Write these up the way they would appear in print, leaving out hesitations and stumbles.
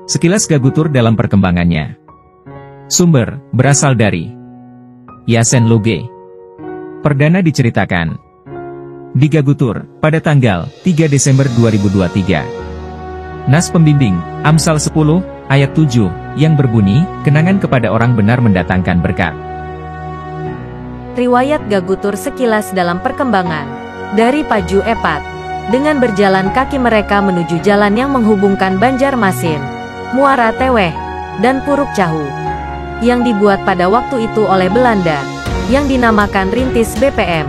Sekilas Gagutur dalam perkembangannya. Sumber, berasal dari Yasen Loge. Perdana diceritakan di Gagutur, pada tanggal 3 Desember 2023. Nas pembimbing, Amsal 10, ayat 7, yang berbunyi, kenangan kepada orang benar mendatangkan berkat. Riwayat Gagutur sekilas dalam perkembangan. Dari Paju Epat, dengan berjalan kaki mereka menuju jalan yang menghubungkan Banjarmasin, Muara Teweh, dan Puruk Cahu, yang dibuat pada waktu itu oleh Belanda, yang dinamakan Rintis BPM.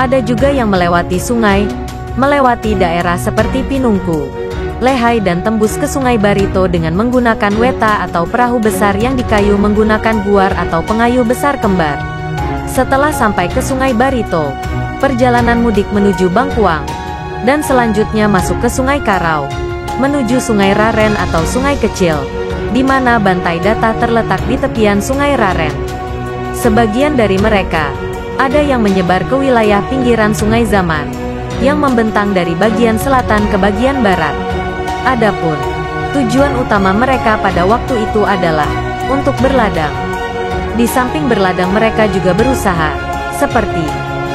Ada juga yang melewati sungai, melewati daerah seperti Pinungku, Lehai dan tembus ke Sungai Barito dengan menggunakan weta atau perahu besar yang dikayu menggunakan guar atau pengayu besar kembar. Setelah sampai ke Sungai Barito, perjalanan mudik menuju Bangkuang, dan selanjutnya masuk ke Sungai Karau, menuju Sungai Raren atau Sungai Kecil, di mana Bantai Data terletak di tepian Sungai Raren. Sebagian dari mereka, ada yang menyebar ke wilayah pinggiran Sungai Zaman, yang membentang dari bagian selatan ke bagian barat. Adapun tujuan utama mereka pada waktu itu adalah untuk berladang. Di samping berladang mereka juga berusaha, seperti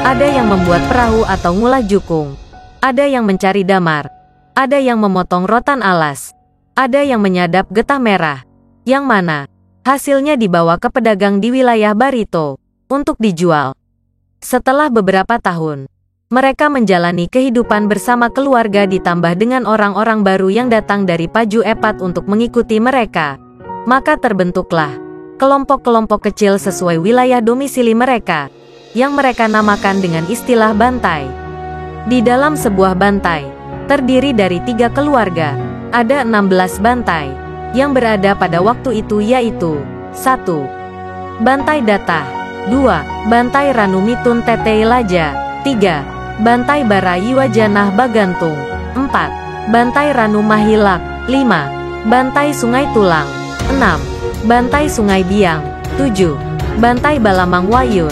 ada yang membuat perahu atau ngulah jukung, ada yang mencari damar, ada yang memotong rotan alas, ada yang menyadap getah merah, yang mana hasilnya dibawa ke pedagang di wilayah Barito untuk dijual. Setelah beberapa tahun, mereka menjalani kehidupan bersama keluarga ditambah dengan orang-orang baru yang datang dari Paju Epat untuk mengikuti mereka. Maka terbentuklah kelompok-kelompok kecil sesuai wilayah domisili mereka, yang mereka namakan dengan istilah bantai. Di dalam sebuah bantai, terdiri dari 3 keluarga, ada 16 bantai, yang berada pada waktu itu yaitu 1. Bantai Data, 2. Bantai Ranumitun Tetei Laja, 3. Bantai Barayi Wajanah Bagantung, 4. Bantai Ranu Mahilak, 5. Bantai Sungai Tulang, 6. Bantai Sungai Biang, 7. Bantai Balamang Wayun,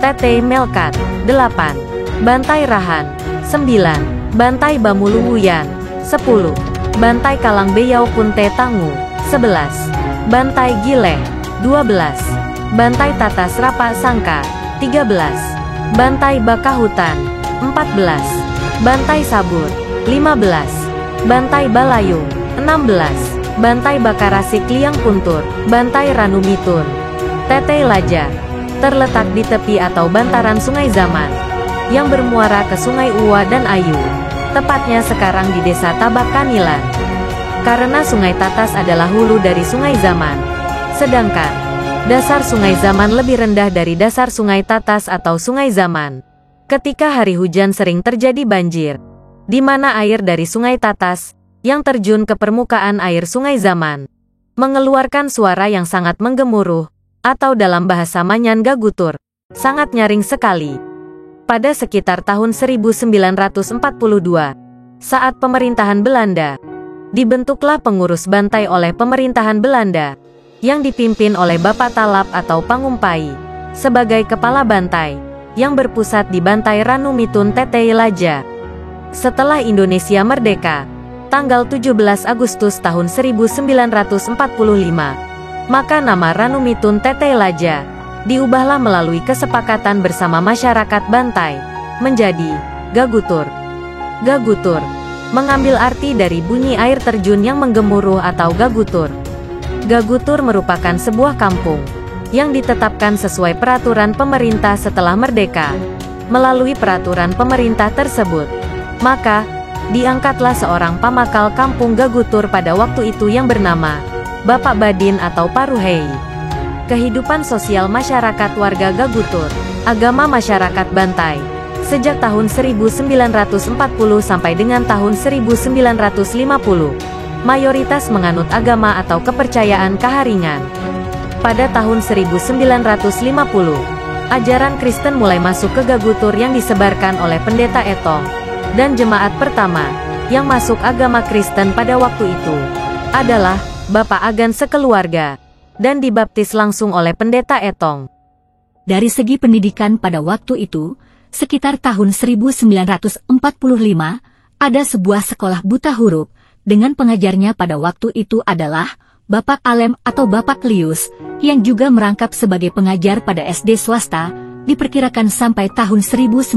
Tetei Melkat, 8. Bantai Rahan, 9. Bantai Bamuluwuyan, 10. Bantai Kalang Beyau Punte Tangu, 11. Bantai Gileh, 12. Bantai Tatas Rapa Sangka, 13. Bantai Bakahutan, 14. Bantai Sabur, 15. Bantai Balayung, 16. Bantai Bakarasik Liang Puntur, Bantai Ranumitun, Tetei Laja, terletak di tepi atau bantaran Sungai Zaman, yang bermuara ke Sungai Uwa dan Ayu, tepatnya sekarang di Desa Tabak Kanilan. Karena Sungai Tatas adalah hulu dari Sungai Zaman, sedangkan dasar Sungai Zaman lebih rendah dari dasar Sungai Tatas atau Sungai Zaman. Ketika hari hujan sering terjadi banjir, di mana air dari Sungai Tatas, yang terjun ke permukaan air Sungai Zaman, mengeluarkan suara yang sangat menggemuruh, atau dalam bahasa Manyan Gagutur, sangat nyaring sekali. Pada sekitar tahun 1942, saat pemerintahan Belanda, dibentuklah pengurus bantai oleh pemerintahan Belanda, yang dipimpin oleh Bapak Talap atau Pangumpai, sebagai kepala bantai, yang berpusat di Bantai Ranumitun Tetei Laja. Setelah Indonesia merdeka, tanggal 17 Agustus tahun 1945, maka nama Ranumitun Tetei Laja diubahlah melalui kesepakatan bersama masyarakat Bantai, menjadi Gagutur. Gagutur mengambil arti dari bunyi air terjun yang menggemuruh atau Gagutur. Gagutur merupakan sebuah kampung yang ditetapkan sesuai peraturan pemerintah setelah merdeka. Melalui peraturan pemerintah tersebut, maka diangkatlah seorang pamakal kampung Gagutur pada waktu itu yang bernama Bapak Badin atau Paruhei. Kehidupan sosial masyarakat warga Gagutur, agama masyarakat Bantai, sejak tahun 1940 sampai dengan tahun 1950, mayoritas menganut agama atau kepercayaan Kaharingan. Pada tahun 1950, ajaran Kristen mulai masuk ke Gagutur yang disebarkan oleh Pendeta Etong, dan jemaat pertama yang masuk agama Kristen pada waktu itu adalah Bapak Agan sekeluarga, dan dibaptis langsung oleh Pendeta Etong. Dari segi pendidikan pada waktu itu, sekitar tahun 1945, ada sebuah sekolah buta huruf dengan pengajarnya pada waktu itu adalah Bapak Alem atau Bapak Lius, yang juga merangkap sebagai pengajar pada SD swasta, diperkirakan sampai tahun 1950.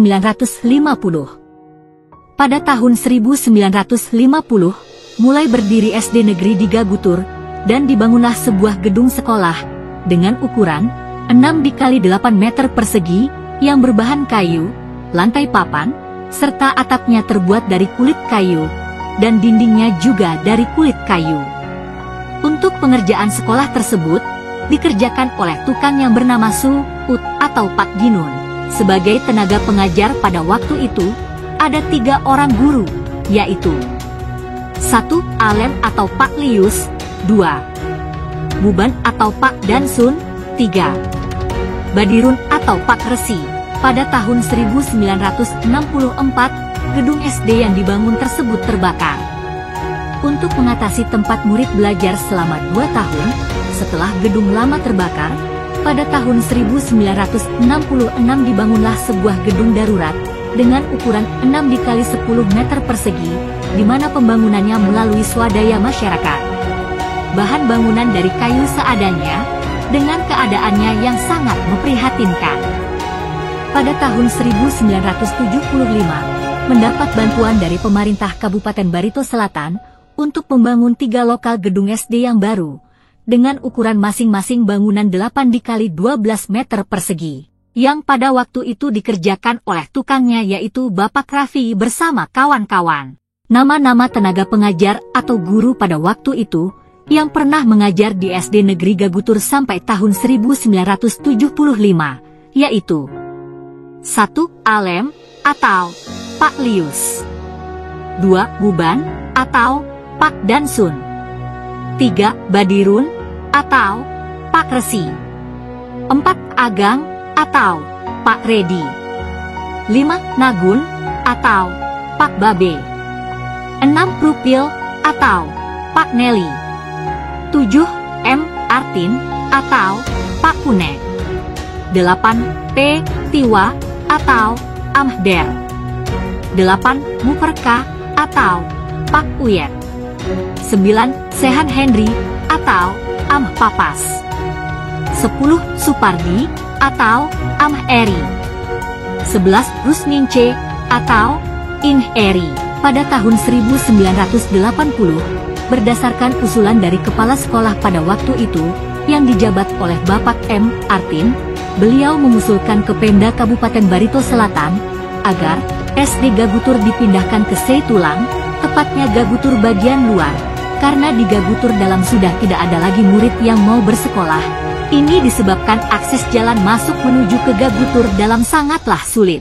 Pada tahun 1950, mulai berdiri SD negeri di Gagutur, dan dibangunlah sebuah gedung sekolah, dengan ukuran 6x8 meter persegi, yang berbahan kayu, lantai papan, serta atapnya terbuat dari kulit kayu, dan dindingnya juga dari kulit kayu. Untuk pengerjaan sekolah tersebut, dikerjakan oleh tukang yang bernama Su Ut atau Pak Ginun. Sebagai tenaga pengajar pada waktu itu, ada 3 orang guru, yaitu 1. Alem atau Pak Lius, 2. Buban atau Pak Dansun, 3. Badirun atau Pak Resi. Pada tahun 1964, gedung SD yang dibangun tersebut terbakar. Untuk mengatasi tempat murid belajar selama 2 tahun, setelah gedung lama terbakar, pada tahun 1966 dibangunlah sebuah gedung darurat dengan ukuran 6x10 meter persegi, di mana pembangunannya melalui swadaya masyarakat. Bahan bangunan dari kayu seadanya, dengan keadaannya yang sangat memprihatinkan. Pada tahun 1975, mendapat bantuan dari pemerintah Kabupaten Barito Selatan untuk membangun 3 lokal gedung SD yang baru, dengan ukuran masing-masing bangunan 8x12 meter persegi, yang pada waktu itu dikerjakan oleh tukangnya yaitu Bapak Raffi bersama kawan-kawan. Nama-nama tenaga pengajar atau guru pada waktu itu, yang pernah mengajar di SD Negeri Gagutur sampai tahun 1975, yaitu 1. Alem atau Pak Lius, 2. Buban atau Pak Dansun, 3. Badirun atau Pak Resi, 4. Agang atau Pak Redi, 5. Nagun atau Pak Babe, 6. Prupil atau Pak Nelly, 7. M. Artin atau Pak Kune, 8. P. Tiwa atau Amhder, 8. Muperka atau Pak Uyet, 9. Sehan Henry atau Amh Papas, 10. Supardi atau Amh Eri, 11. Rusnince atau Inh Eri. Pada tahun 1980, berdasarkan usulan dari kepala sekolah pada waktu itu, yang dijabat oleh Bapak M. Artin, beliau mengusulkan ke Pemda Kabupaten Barito Selatan, agar SD Gagutur dipindahkan ke Seitulang, tepatnya Gagutur bagian luar, karena di Gagutur dalam sudah tidak ada lagi murid yang mau bersekolah. Ini disebabkan akses jalan masuk menuju ke Gagutur dalam sangatlah sulit.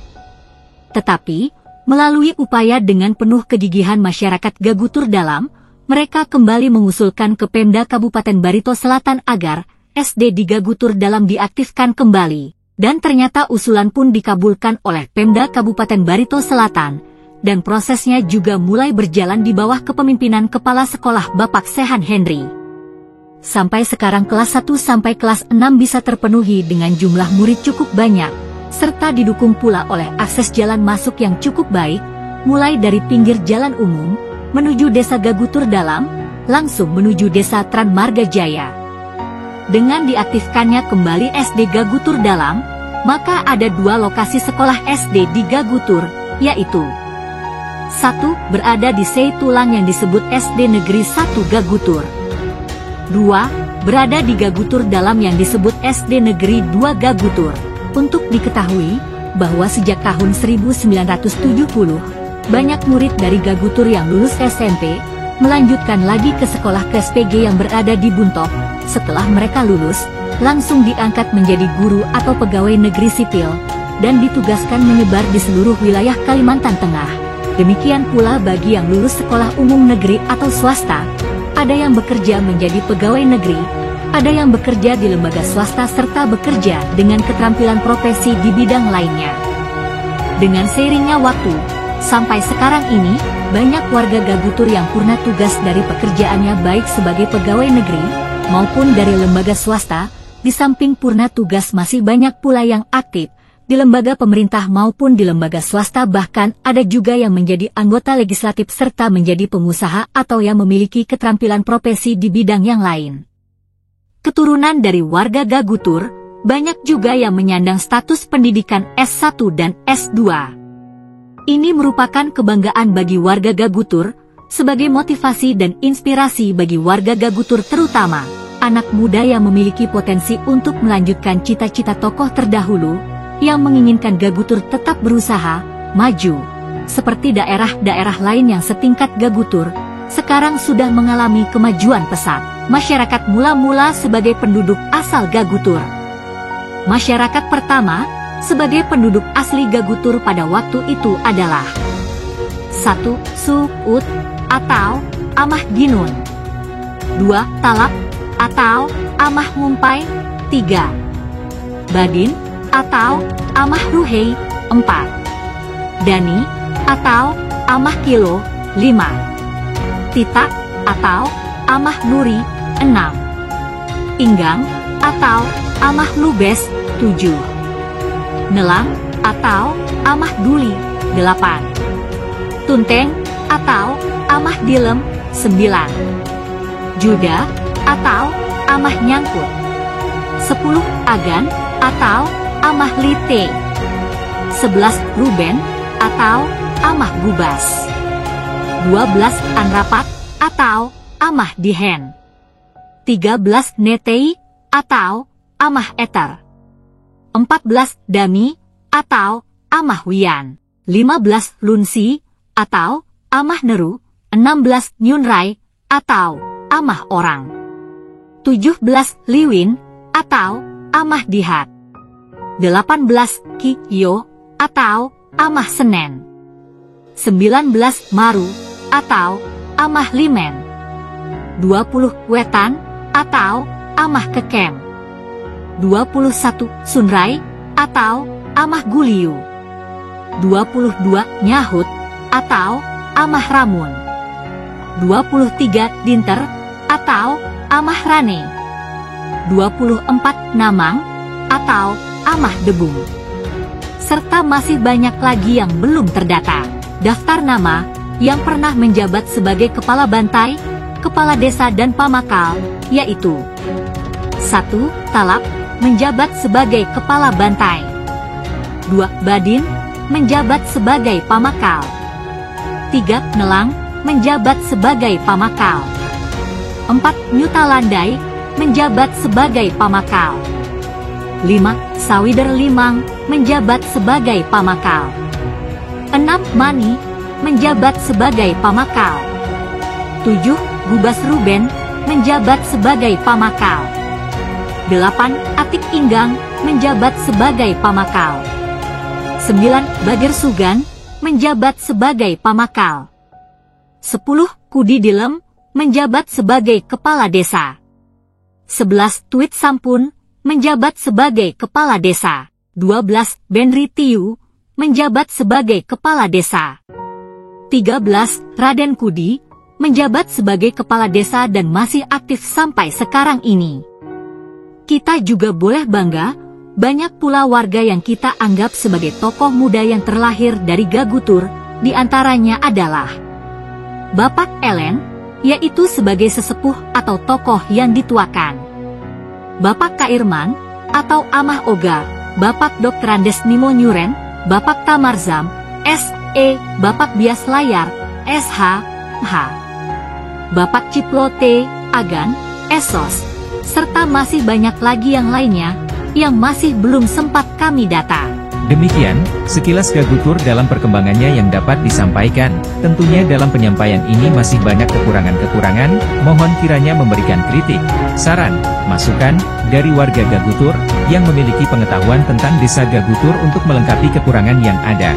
Tetapi, melalui upaya dengan penuh kegigihan masyarakat Gagutur dalam, mereka kembali mengusulkan ke Pemda Kabupaten Barito Selatan agar SD di Gagutur dalam diaktifkan kembali. Dan ternyata usulan pun dikabulkan oleh Pemda Kabupaten Barito Selatan, dan prosesnya juga mulai berjalan di bawah kepemimpinan Kepala Sekolah Bapak Sehan Henry. Sampai sekarang kelas 1 sampai kelas 6 bisa terpenuhi dengan jumlah murid cukup banyak, serta didukung pula oleh akses jalan masuk yang cukup baik, mulai dari pinggir jalan umum, menuju desa Gagutur dalam, langsung menuju desa Tran Marga Jaya. Dengan diaktifkannya kembali SD Gagutur dalam, maka ada 2 lokasi sekolah SD di Gagutur, yaitu 1. Berada di Seitulang yang disebut SD Negeri 1 Gagutur, 2. Berada di Gagutur dalam yang disebut SD Negeri 2 Gagutur. Untuk diketahui, bahwa sejak tahun 1970, banyak murid dari Gagutur yang lulus SMP, melanjutkan lagi ke sekolah KSPG yang berada di Buntok. Setelah mereka lulus, langsung diangkat menjadi guru atau pegawai negeri sipil, dan ditugaskan menyebar di seluruh wilayah Kalimantan Tengah. Demikian pula bagi yang lulus sekolah umum negeri atau swasta, ada yang bekerja menjadi pegawai negeri, ada yang bekerja di lembaga swasta serta bekerja dengan keterampilan profesi di bidang lainnya. Dengan seiringnya waktu, sampai sekarang ini, banyak warga Gagutur yang purna tugas dari pekerjaannya baik sebagai pegawai negeri, maupun dari lembaga swasta. Di samping purna tugas masih banyak pula yang aktif, di lembaga pemerintah maupun di lembaga swasta, bahkan ada juga yang menjadi anggota legislatif serta menjadi pengusaha atau yang memiliki keterampilan profesi di bidang yang lain. Keturunan dari warga Gagutur, banyak juga yang menyandang status pendidikan S1 dan S2. Ini merupakan kebanggaan bagi warga Gagutur, sebagai motivasi dan inspirasi bagi warga Gagutur, terutama anak muda yang memiliki potensi untuk melanjutkan cita-cita tokoh terdahulu yang menginginkan Gagutur tetap berusaha maju. Seperti daerah-daerah lain yang setingkat Gagutur, sekarang sudah mengalami kemajuan pesat. Masyarakat mula-mula sebagai penduduk asal Gagutur. Masyarakat pertama sebagai penduduk asli Gagutur pada waktu itu adalah 1. Suut atau Amah Ginun, 2. Talap atau Amah Mumpai, 3. Badin atau Amah Ruhei, 4. Dani atau Amah Kilo, 5. Tita atau Amah Nuri, 6. Inggang atau Amah Lubes, 7. Nelang atau Amah Duli, 8. Tunteng atau Amah Dilem, 9. Juda atau Amah Nyangkut, 10. Agan atau Amah Lite, 11. Ruben atau Amah Gubas, 12. Anrapat atau Amah Dihen, 13. Netei atau Amah Eter, 14. Dami atau Amah Wian, 15. Lunsi atau Amah Neru, 16. Nyunrai atau Amah Orang, 17. Liwin atau Amah Dihat, 18. Kiyo atau Amah Senen, 19. Maru atau Amah Limen, 20. Wetan atau Amah Kekem, 21. Sunrai atau Amah Guliu, 22. Nyahut atau Amah Ramun, 23. Dinter atau Amah Rane, 24. Namang atau Amah Debung, serta masih banyak lagi yang belum terdata. Daftar nama yang pernah menjabat sebagai kepala bantai, kepala desa dan pamakal, yaitu 1. Talap, menjabat sebagai kepala bantai, 2. Badin, menjabat sebagai pamakal, 3. Nelang, menjabat sebagai pamakal, 4. Nyutalandai, menjabat sebagai pamakal, 5. Sawider Limang, menjabat sebagai pamakal, 6. Mani, menjabat sebagai pamakal, 7. Gubas Ruben, menjabat sebagai pamakal, 8. Atik Inggang, menjabat sebagai pamakal, 9. Bagir Sugan, menjabat sebagai pamakal, 10. Kudi Dilem, menjabat sebagai kepala desa, 11. Tuit Sampun, menjabat sebagai kepala desa, 12. Benri Tiu, menjabat sebagai kepala desa, 13. Raden Kudi, menjabat sebagai kepala desa dan masih aktif sampai sekarang ini. Kita juga boleh bangga, banyak pula warga yang kita anggap sebagai tokoh muda yang terlahir dari Gagutur, diantaranya adalah Bapak Elen, yaitu sebagai sesepuh atau tokoh yang dituakan, Bapak Kairman atau Amah Oga, Bapak Dr. Andes Nimo Nyuren, Bapak Tamarzam, S.E., Bapak Bias Layar, S.H.H., Bapak Ciplote, Agan, Esos, serta masih banyak lagi yang lainnya, yang masih belum sempat kami data. Demikian, sekilas Gagutur dalam perkembangannya yang dapat disampaikan. Tentunya dalam penyampaian ini masih banyak kekurangan-kekurangan, mohon kiranya memberikan kritik, saran, masukan, dari warga Gagutur, yang memiliki pengetahuan tentang desa Gagutur untuk melengkapi kekurangan yang ada.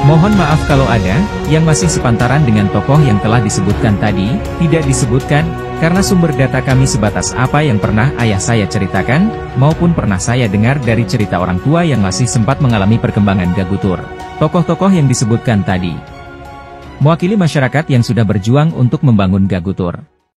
Mohon maaf kalau ada, yang masih sepantaran dengan tokoh yang telah disebutkan tadi, tidak disebutkan, karena sumber data kami sebatas apa yang pernah ayah saya ceritakan, maupun pernah saya dengar dari cerita orang tua yang masih sempat mengalami perkembangan Gagutur. Tokoh-tokoh yang disebutkan tadi mewakili masyarakat yang sudah berjuang untuk membangun Gagutur.